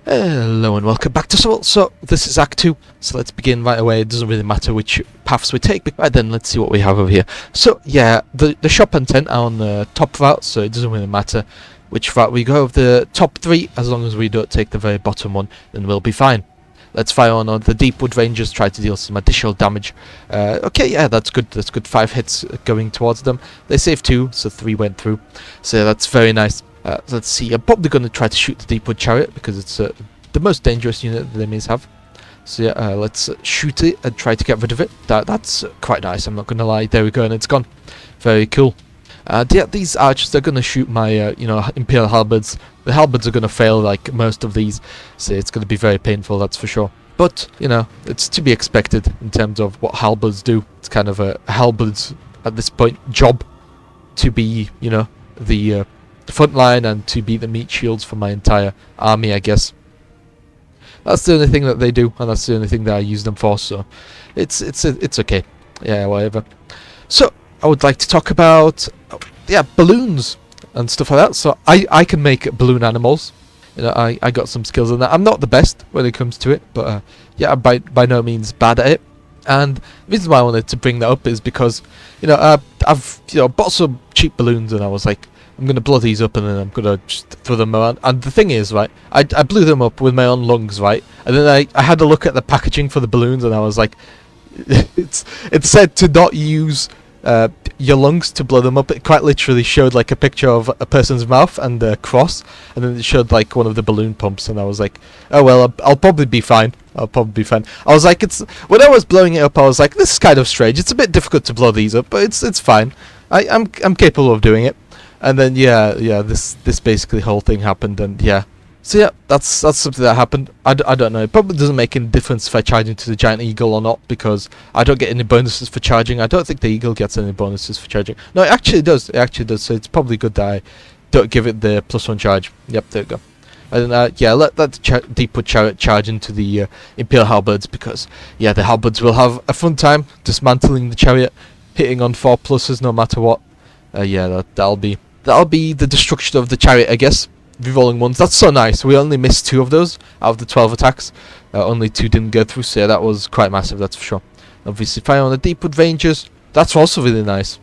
Hello and welcome back to Sovl. So this is Act 2, so let's begin right away. It doesn't really matter which paths we take, but right then let's see what we have over here. So yeah, the shop and tent are on the top route, so it doesn't really matter which route we go. Of the top three, as long as we don't take the very bottom one, then we'll be fine. Let's fire on the Deepwood Rangers, try to deal some additional damage. Okay, yeah, that's good. That's good. 5 hits going towards them. They saved 2, so 3 went through. So that's very nice. Let's see. I'm probably going to try to shoot the Deepwood Chariot because it's the most dangerous unit that they may have. So yeah, let's shoot it and try to get rid of it. That's quite nice. I'm not going to lie. There we go, and it's gone. Very cool. Yeah, these archers, they're going to shoot my, Imperial halberds. The halberds are going to fail like most of these, so it's going to be very painful, that's for sure. But, it's to be expected in terms of what halberds do. It's kind of a halberds, at this point, job to be, the front line and to be the meat shields for my entire army, I guess. That's the only thing that they do, and that's the only thing that I use them for, so it's okay. Yeah, whatever. So, I would like to talk about, balloons and stuff like that. So I can make balloon animals. I got some skills in that. I'm not the best when it comes to it, but I'm by no means bad at it. And the reason why I wanted to bring that up is because, I've bought some cheap balloons, and I was like, I'm gonna blow these up and then I'm gonna just throw them around. And the thing is, right, I blew them up with my own lungs, right, and then I had a look at the packaging for the balloons, and I was like, it said to not use your lungs to blow them up. It quite literally showed like a picture of a person's mouth and a cross, and then it showed like one of the balloon pumps, and I was like, oh well, I'll probably be fine. I was like, when I was blowing it up, I was like, this is kind of strange. It's a bit difficult to blow these up, but it's fine. I'm capable of doing it. And then this basically whole thing happened, and yeah. So yeah, that's something that happened. I don't know. It probably doesn't make any difference if I charge into the giant eagle or not, because I don't get any bonuses for charging. I don't think the eagle gets any bonuses for charging. No, it actually does. It actually does. So it's probably good that I don't give it the +1 charge. Yep, there we go. And then let the Deepwood Chariot charge into the Imperial halberds, because the halberds will have a fun time dismantling the chariot, hitting on 4 pluses no matter what. That'll be the destruction of the chariot, I guess. Rerolling ones. That's so nice. We only missed 2 of those out of the 12 attacks. Only 2 didn't go through, so yeah, that was quite massive, that's for sure. Obviously, fire on the Deepwood Rangers. That's also really nice.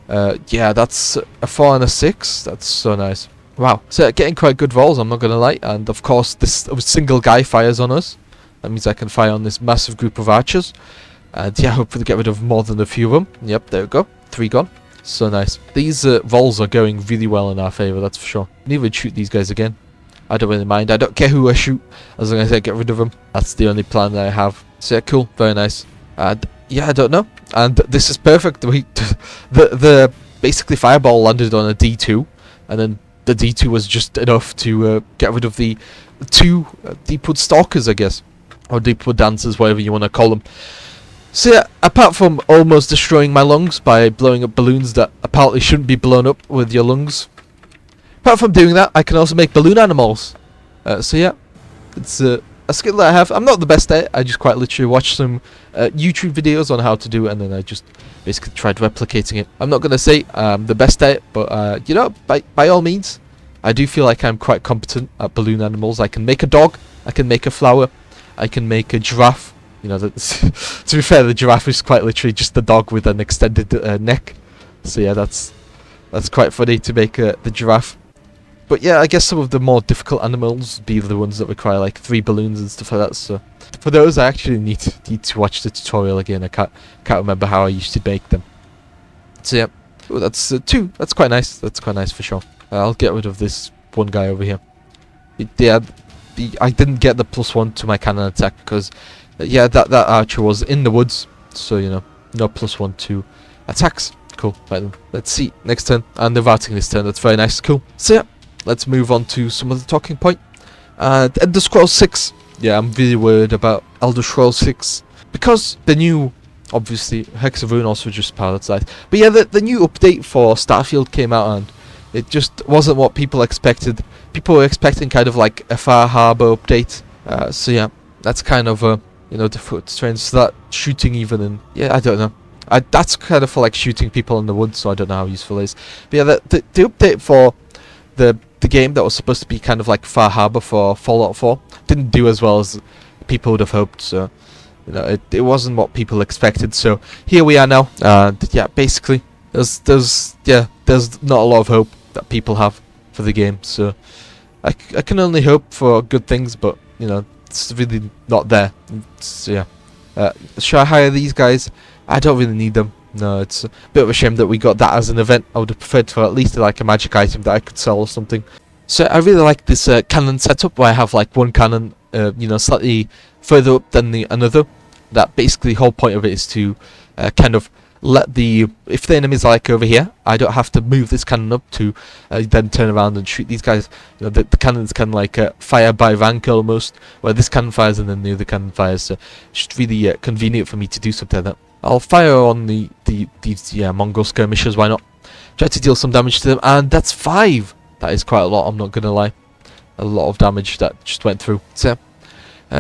That's a 4 and a 6. That's so nice. Wow. So getting quite good rolls, I'm not going to lie. And of course, this single guy fires on us. That means I can fire on this massive group of archers. And hopefully get rid of more than a few of them. Yep, there we go. 3 gone. So nice. These rolls are going really well in our favour, that's for sure. I can even shoot these guys again. I don't really mind. I don't care who I shoot, as long as I get rid of them. That's the only plan that I have. So yeah, cool. Very nice. And I don't know. And this is perfect. The basically fireball landed on a D2, and then the D2 was just enough to get rid of the 2 Deepwood Stalkers, I guess. Or Deepwood Dancers, whatever you want to call them. So yeah, apart from almost destroying my lungs by blowing up balloons that apparently shouldn't be blown up with your lungs, apart from doing that, I can also make balloon animals. So yeah, it's a skill that I have. I'm not the best at it. I just quite literally watched some YouTube videos on how to do it, and then I just basically tried replicating it. I'm not going to say I'm the best at it, but by all means, I do feel like I'm quite competent at balloon animals. I can make a dog, I can make a flower, I can make a giraffe. To be fair, the giraffe is quite literally just the dog with an extended neck. So yeah, that's quite funny to make the giraffe. But yeah, I guess some of the more difficult animals be the ones that require like 3 balloons and stuff like that. So for those, I actually need to watch the tutorial again. I can't remember how I used to make them. So yeah, that's 2. That's quite nice. That's quite nice for sure. I'll get rid of this one guy over here. I didn't get the +1 to my cannon attack because that archer was in the woods, so no +1 to attacks. Cool. Right then, let's see next turn, and they're routing this turn. That's very nice. Cool. So yeah, let's move on to some of the talking point. Elder Scrolls 6. Yeah, I'm really worried about Elder Scrolls 6 because the new, obviously, Hex of Ruin also just pilots that. But yeah, the new update for Starfield came out, and it just wasn't what people expected. People were expecting kind of like a Far Harbor update. So yeah, that's kind of difficult to train. So that shooting even, and I don't know. That's kind of for like shooting people in the woods, so I don't know how useful it is. But yeah, the update for the the game that was supposed to be kind of like Far Harbor for Fallout 4 didn't do as well as people would have hoped. So it wasn't what people expected. So here we are now. Yeah, basically there's not a lot of hope that people have for the game. So I can only hope for good things, but it's really not there. So yeah, should I hire these guys? I don't really need them. No, it's a bit of a shame that we got that as an event. I would have preferred for at least like a magic item that I could sell or something. So I really like this cannon setup where I have like one cannon, slightly further up than the another. That basically the whole point of it is to kind of let if the enemies are like over here, I don't have to move this cannon up to then turn around and shoot these guys. The cannon's kind of like fire by rank almost, where this cannon fires and then the other cannon fires. So it's just really convenient for me to do something like that. I'll fire on these Mongol skirmishers, why not? Try to deal some damage to them, and that's 5! That is quite a lot, I'm not gonna lie. A lot of damage that just went through. So,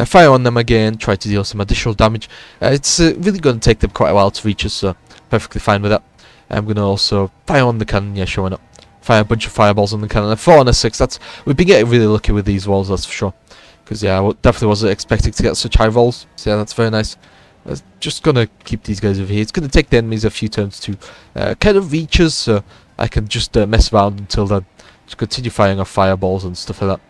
fire on them again, try to deal some additional damage. It's really going to take them quite a while to reach us, so perfectly fine with that. I'm gonna also fire on the cannon, yeah, sure, why not? Fire a bunch of fireballs on the cannon. A 4 and a 6, we've been getting really lucky with these rolls, that's for sure. Because, yeah, I definitely wasn't expecting to get such high rolls. So, yeah, that's very nice. I'm just gonna keep these guys over here. It's gonna take the enemies a few turns to kind of reach us, so I can just mess around until then. Just continue firing off fireballs and stuff like that.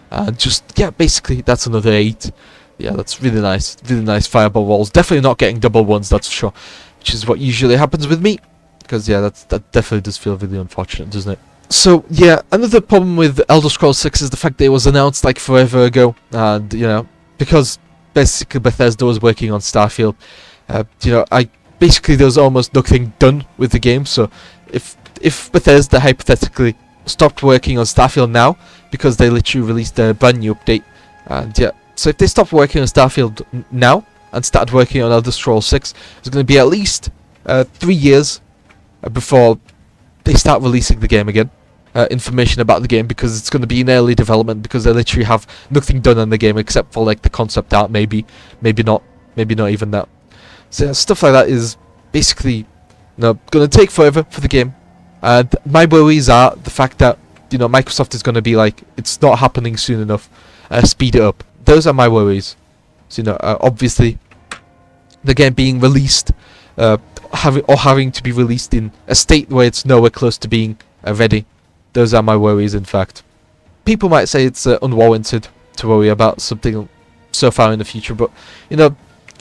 And just, yeah, basically that's another 8. Yeah, that's really nice. Really nice fireball rolls. Definitely not getting double ones, that's for sure. Which is what usually happens with me. Because, yeah, that definitely does feel really unfortunate, doesn't it? So, yeah, another problem with Elder Scrolls 6 is the fact that it was announced like forever ago. And, because basically Bethesda was working on Starfield, basically there was almost nothing done with the game. So if Bethesda hypothetically stopped working on Starfield now, because they literally released a brand new update, and yeah, so if they stopped working on Starfield now and started working on Elder Scrolls 6, it's going to be at least 3 years before they start releasing the game again. Information about the game, because it's going to be in early development, because they literally have nothing done on the game except for like the concept art, maybe not even that. So yeah, stuff like that is basically going to take forever for the game. And my worries are the fact that Microsoft is going to be like, it's not happening soon enough, speed it up. Those are my worries. So obviously the game being released, having to be released in a state where it's nowhere close to being ready. Those are my worries, in fact. People might say it's unwarranted to worry about something so far in the future, but,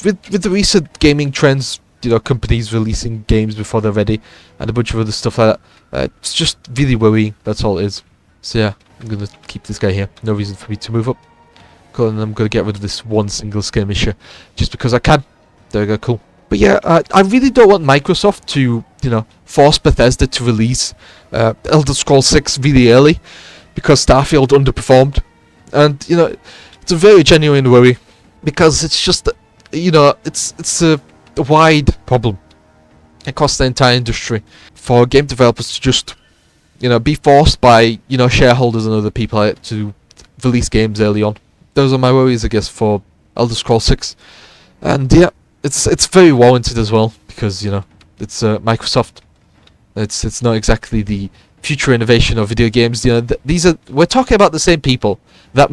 with the recent gaming trends, companies releasing games before they're ready, and a bunch of other stuff like that, it's just really worrying, that's all it is. So yeah, I'm going to keep this guy here. No reason for me to move up. Cool, and I'm going to get rid of this one single skirmisher, just because I can. There we go, cool. But yeah, I really don't want Microsoft to, force Bethesda to release Elder Scrolls 6 really early, because Starfield underperformed. And, it's a very genuine worry, because it's just, it's a wide problem across the entire industry for game developers to just, be forced by, shareholders and other people to release games early on. Those are my worries, I guess, for Elder Scrolls 6. And yeah, it's very warranted as well, because it's Microsoft. It's not exactly the future innovation of video games. We're talking about the same people that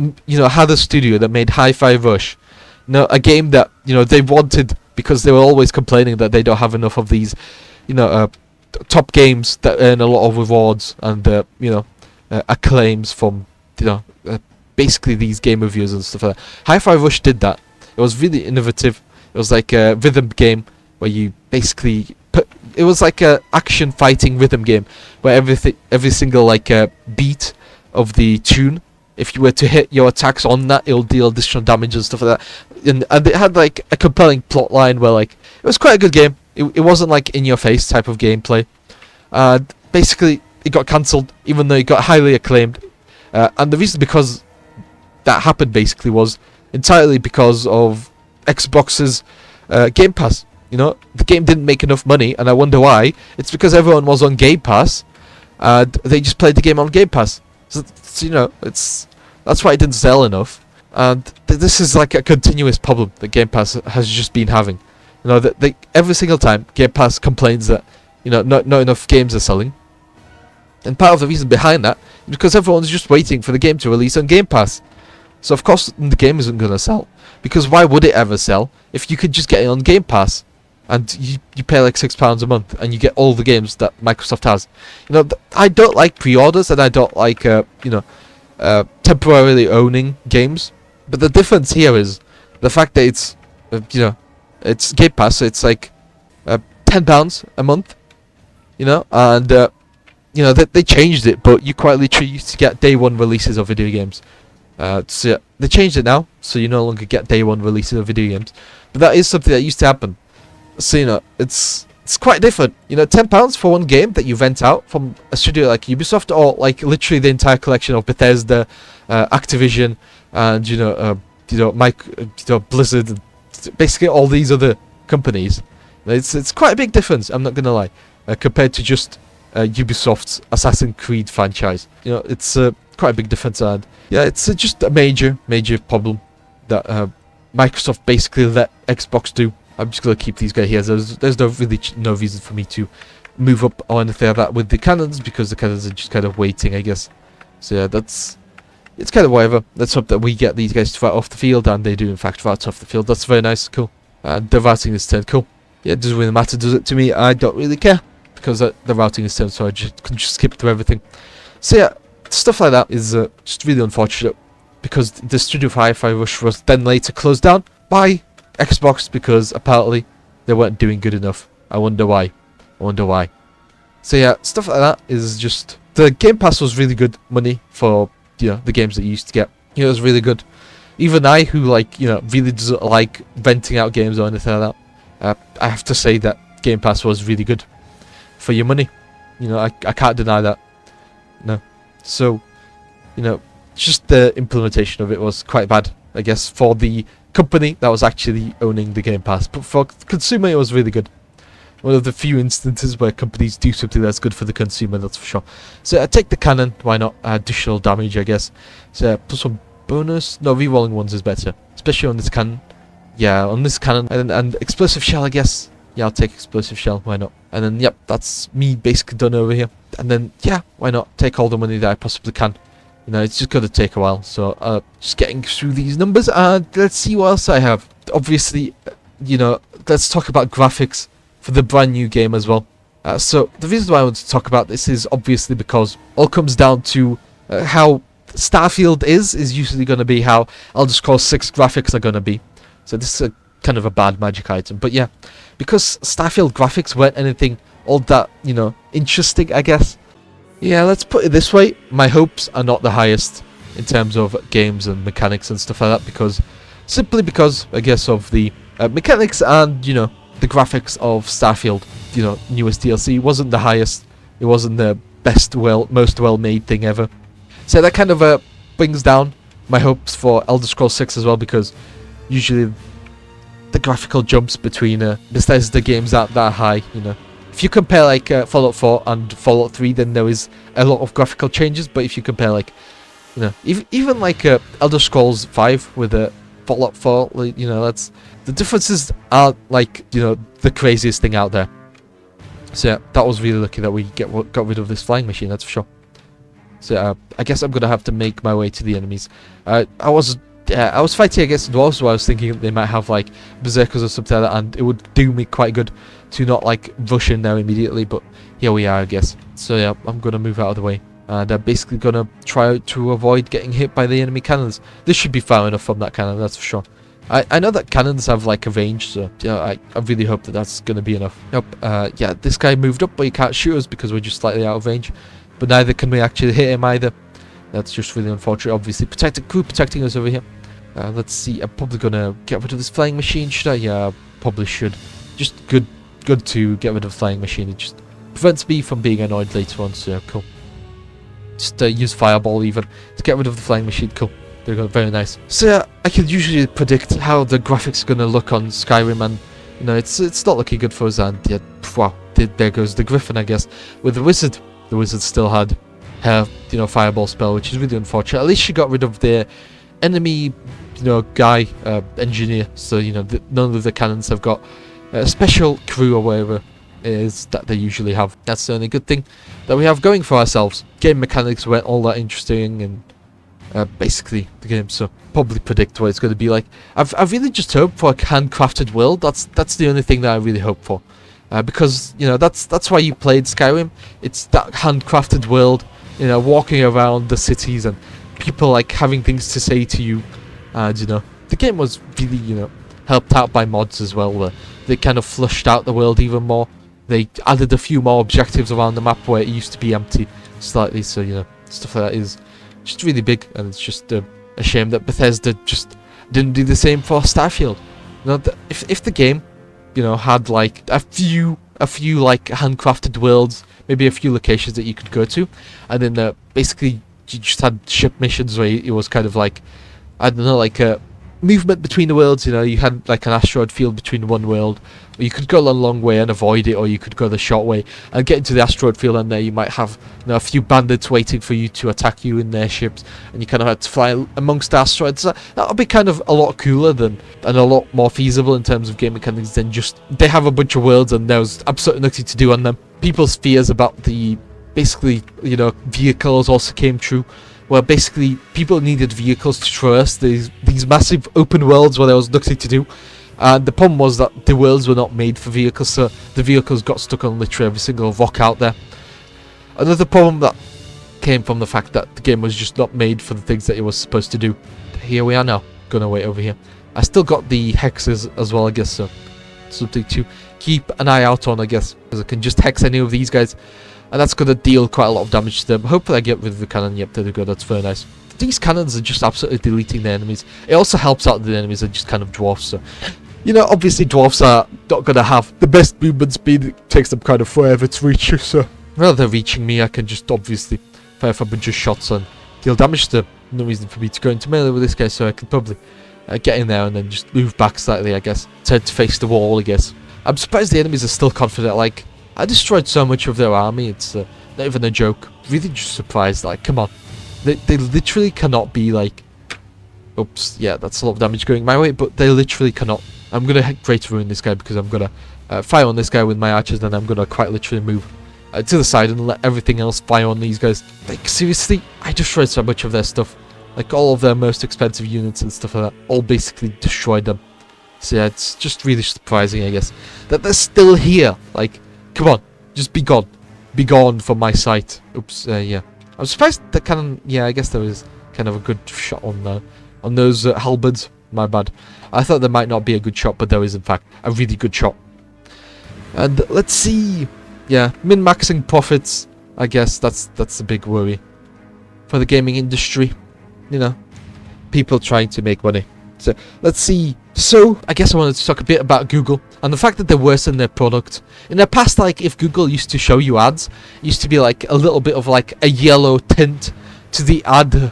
had a studio that made Hi-Fi Rush, a game that they wanted, because they were always complaining that they don't have enough of these top games that earn a lot of rewards and acclaims from basically these game reviewers and stuff like that. Hi-Fi Rush did that. It was really innovative. It was like a rhythm game where you basically it was like a action fighting rhythm game where every single beat of the tune, if you were to hit your attacks on that, it'll deal additional damage and stuff like that. And it had like a compelling plot line where it was quite a good game. It wasn't like in your face type of gameplay. Basically it got cancelled, even though it got highly acclaimed. And the reason because that happened basically was entirely because of Xbox's Game Pass. The game didn't make enough money, and I wonder why. It's because everyone was on Game Pass, and they just played the game on Game Pass. So that's why it didn't sell enough. And this is like a continuous problem that Game Pass has just been having. That every single time Game Pass complains that not enough games are selling, and part of the reason behind that because everyone's just waiting for the game to release on Game Pass. So of course the game isn't going to sell, because why would it ever sell if you could just get it on Game Pass, and you pay like £6 a month and you get all the games that Microsoft has. I don't like pre-orders, and I don't like temporarily owning games. But the difference here is the fact that it's it's Game Pass, so it's like £10 a month, and they changed it, but you quite literally used to get day one releases of video games. So yeah, they changed it now, so you no longer get day one releases of video games. But that is something that used to happen. So it's quite different. £10 for one game that you rent out from a studio like Ubisoft, or like literally the entire collection of Bethesda, Activision, and Blizzard, basically all these other companies. It's quite a big difference. I'm not gonna lie, compared to just Ubisoft's Assassin's Creed franchise. It's quite a big difference, and yeah, it's just a major problem that Microsoft basically let Xbox do. I'm just gonna keep these guys here. There's no reason for me to move up or anything like that with the cannons, because the cannons are just kind of waiting, I guess. So yeah, it's kind of whatever. Let's hope that we get these guys to fight off the field, and they do in fact fight off the field. That's very nice, cool. The routing is turned, cool. Yeah, it doesn't really matter, does it, to me? I don't really care, because the routing is turned, so I can just skip through everything. So yeah, stuff like that is just really unfortunate, because the Studio Hi-Fi Rush was then later closed down by Xbox, because apparently they weren't doing good enough. I wonder why. So yeah, stuff like that is just... The Game Pass was really good money for, the games that you used to get. It was really good. Even I, who really doesn't like renting out games or anything like that, I have to say that Game Pass was really good for your money. I can't deny that. No. So, just the implementation of it was quite bad, I guess, for the company that was actually owning the Game Pass. But for the consumer, it was really good. One of the few instances where companies do something that's good for the consumer, that's for sure. So I take the cannon, why not? Additional damage, I guess. So plus one bonus. No, rerolling ones is better, especially on this cannon. Yeah, on this cannon. And explosive shell, I guess. Yeah, I'll take explosive shell, why not? And then, yep, that's me basically done over here. And then, yeah, why not? Take all the money that I possibly can. It's just going to take a while. So, just getting through these numbers, and let's see what else I have. Obviously, let's talk about graphics for the brand new game as well. So, the reason why I want to talk about this is obviously because all comes down to how Starfield is usually going to be how Elder Scrolls 6 graphics are going to be. So, this is kind of a bad magic item. But yeah, because Starfield graphics weren't anything all that, interesting, I guess. Yeah, let's put it this way, my hopes are not the highest in terms of games and mechanics and stuff like that, simply because, I guess, of the mechanics and, the graphics of Starfield, newest DLC wasn't the highest. It wasn't the most well-made thing ever. So that kind of brings down my hopes for Elder Scrolls 6 as well, because usually the graphical jumps between Bethesda games aren't that high, If you compare like Fallout 4 and Fallout 3, then there is a lot of graphical changes. But if you compare like, even like Elder Scrolls 5 with Fallout 4, that's the differences are like the craziest thing out there. So yeah, that was really lucky that we got rid of this flying machine. That's for sure. So I guess I'm gonna have to make my way to the enemies. I was fighting against dwarves, so I was thinking they might have like berserkers or something like that, and it would do me quite good to not like rush in there immediately, but here we are, I guess. So yeah, I'm gonna move out of the way, and I'm basically gonna try to avoid getting hit by the enemy cannons. This should be far enough from that cannon, that's for sure. I know that cannons have like a range, so I really hope that that's gonna be enough. Yep, yeah, this guy moved up, but he can't shoot us because we're just slightly out of range, but neither can we actually hit him either. That's just really unfortunate. Obviously, crew protecting us over here. Let's see, I'm probably gonna get rid of this flying machine, should I? Yeah, I probably should. Just good to get rid of the flying machine. It just prevents me from being annoyed later on, so cool. Just use fireball even to get rid of the flying machine, cool. There we go, very nice. So yeah, I can usually predict how the graphics are gonna look on Skyrim, and it's not looking good for us, and yeah, wow, there goes the Griffin, I guess. With the Wizard still had her, fireball spell, which is really unfortunate. At least she got rid of the enemy, guy, engineer, so none of the cannons have got a special crew or whatever is that they usually have. That's the only good thing that we have going for ourselves. Game mechanics weren't all that interesting, and basically the game, so probably predict what it's going to be like. I've really just hoped for a handcrafted world. That's the only thing that I really hope for, because that's why you played Skyrim. It's that handcrafted world, walking around the cities and people like having things to say to you, and the game was really helped out by mods as well, where they kind of flushed out the world even more. They added a few more objectives around the map where it used to be empty slightly, so stuff like that is just really big, and it's just a shame that Bethesda just didn't do the same for Starfield. If the game had like a few like handcrafted worlds, maybe a few locations that you could go to, and then basically you just had ship missions where it was kind of like, I don't know, like a movement between the worlds. You had like an asteroid field between one world, or you could go a long way and avoid it, or you could go the short way and get into the asteroid field, and there you might have a few bandits waiting for you to attack you in their ships, and you kind of had to fly amongst asteroids. That would be kind of a lot cooler and a lot more feasible in terms of game mechanics than just they have a bunch of worlds and there's absolutely nothing to do on them. People's fears about the basically vehicles also came true, where basically people needed vehicles to traverse these massive open worlds where there was nothing to do. And the problem was that the worlds were not made for vehicles, so the vehicles got stuck on literally every single rock out there. Another problem that came from the fact that the game was just not made for the things that it was supposed to do. Here we are now, gonna wait over here. I still got the hexes as well, I guess, so something to keep an eye out on, I guess, because I can just hex any of these guys, and that's gonna deal quite a lot of damage to them. Hopefully I get rid of the cannon. Yep, there we go, that's very nice. These cannons are just absolutely deleting the enemies. It also helps out the enemies are just kind of dwarfs, so obviously dwarfs are not going to have the best movement speed. It takes them kind of forever to reach you, so rather than reaching me, I can just obviously fire off a bunch of shots and deal damage to them. No reason for me to go into melee with this guy, so I can probably get in there and then just move back slightly, I guess. Turn to face the wall, I guess. I'm surprised the enemies are still confident. Like, I destroyed so much of their army, it's not even a joke. Really just surprised, like, come on. They literally cannot be like... Oops, yeah, that's a lot of damage going my way, but they literally cannot. I'm going to Great Ruin this guy because I'm going to fire on this guy with my archers, and I'm going to quite literally move to the side and let everything else fire on these guys. Like, seriously, I destroyed so much of their stuff. Like, all of their most expensive units and stuff like that, all basically destroyed them. So yeah, it's just really surprising, I guess, that they're still here. Like, come on, just be gone. Be gone from my sight. Oops, yeah. I'm surprised that cannon, yeah, I guess there was kind of a good shot on those halberds. My bad. I thought there might not be a good shot, but there is in fact a really good shot. And let's see. Yeah, min-maxing profits. I guess that's the big worry for the gaming industry. People trying to make money. So let's see. So I guess I wanted to talk a bit about Google and the fact that they're worse in their product. In the past, like, if Google used to show you ads, it used to be like a little bit of like a yellow tint to the ad,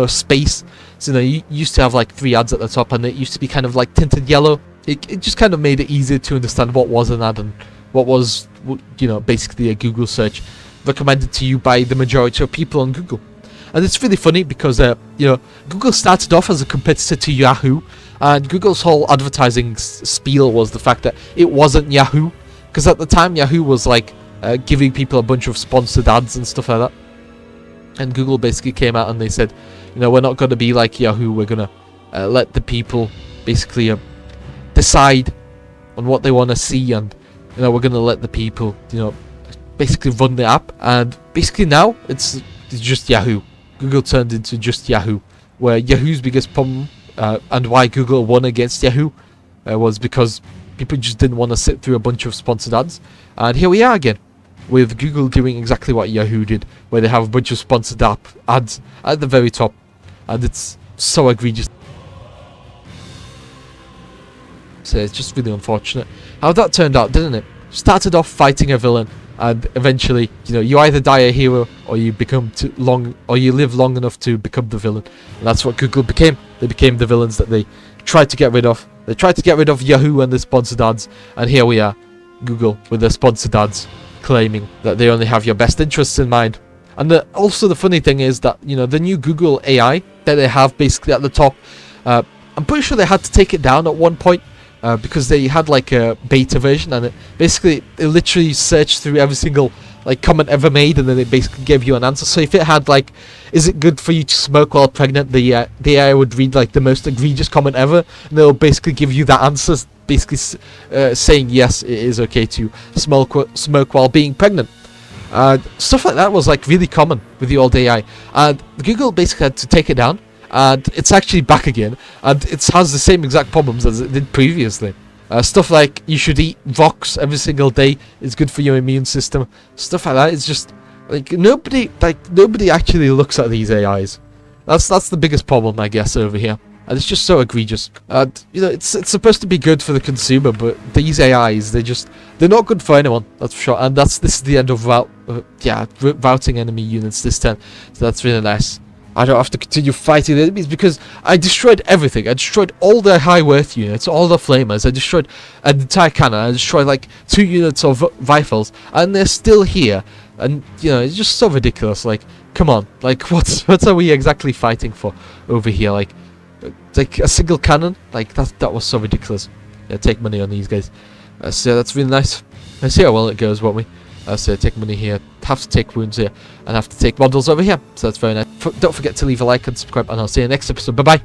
space. So you used to have like 3 ads at the top, and it used to be kind of like tinted yellow. It just kind of made it easier to understand what was an ad and what was basically a Google search recommended to you by the majority of people on Google. And it's really funny because Google started off as a competitor to Yahoo, and Google's whole advertising spiel was the fact that it wasn't Yahoo, because at the time Yahoo was like giving people a bunch of sponsored ads and stuff like that. And Google basically came out and they said, we're not going to be like Yahoo. We're going to let the people basically decide on what they want to see, and we're going to let the people basically run the app. And basically now it's just Yahoo. Google turned into just Yahoo, where Yahoo's biggest problem and why Google won against Yahoo was because people just didn't want to sit through a bunch of sponsored ads. And here we are again, with Google doing exactly what Yahoo did, where they have a bunch of sponsored ads at the very top, and it's so egregious. So it's just really unfortunate how that turned out, didn't it? Started off fighting a villain, and eventually, you either die a hero or you you live long enough to become the villain. And that's what Google became. They became the villains that they tried to get rid of. They tried to get rid of Yahoo and the sponsored ads, and here we are, Google with their sponsored ads, claiming that they only have your best interests in mind. And also the funny thing is that, the new Google AI that they have basically at the top, I'm pretty sure they had to take it down at one point because they had like a beta version, and it literally searched through every single like comment ever made, and then it basically gave you an answer. So if it had like, is it good for you to smoke while pregnant, the AI would read like the most egregious comment ever, and they'll basically give you that answer, basically saying yes, it is okay to smoke while being pregnant. Stuff like that was like really common with the old AI, and Google basically had to take it down, and it's actually back again, and it has the same exact problems as it did previously. Stuff like you should eat rocks every single day, it's good for your immune system. Stuff like that. It's just like nobody actually looks at these AIs. That's the biggest problem, I guess, over here. And it's just so egregious. You know, it's supposed to be good for the consumer, but these AIs, they're not good for anyone. That's for sure. And this is the end of routing enemy units this turn. So that's really nice. I don't have to continue fighting the enemies because I destroyed everything. I destroyed all the high worth units, all the flamers. I destroyed an entire cannon. I destroyed like 2 units of rifles, and they're still here. And you know, it's just so ridiculous. Like, come on, like what are we exactly fighting for over here? Like a single cannon? Like that was so ridiculous. Yeah, take money on these guys. So that's really nice. Let's see how well it goes, won't we? So take money here, have to take wounds here, and have to take models over here. So that's very nice. Don't forget to leave a like and subscribe, and I'll see you next episode. Bye bye.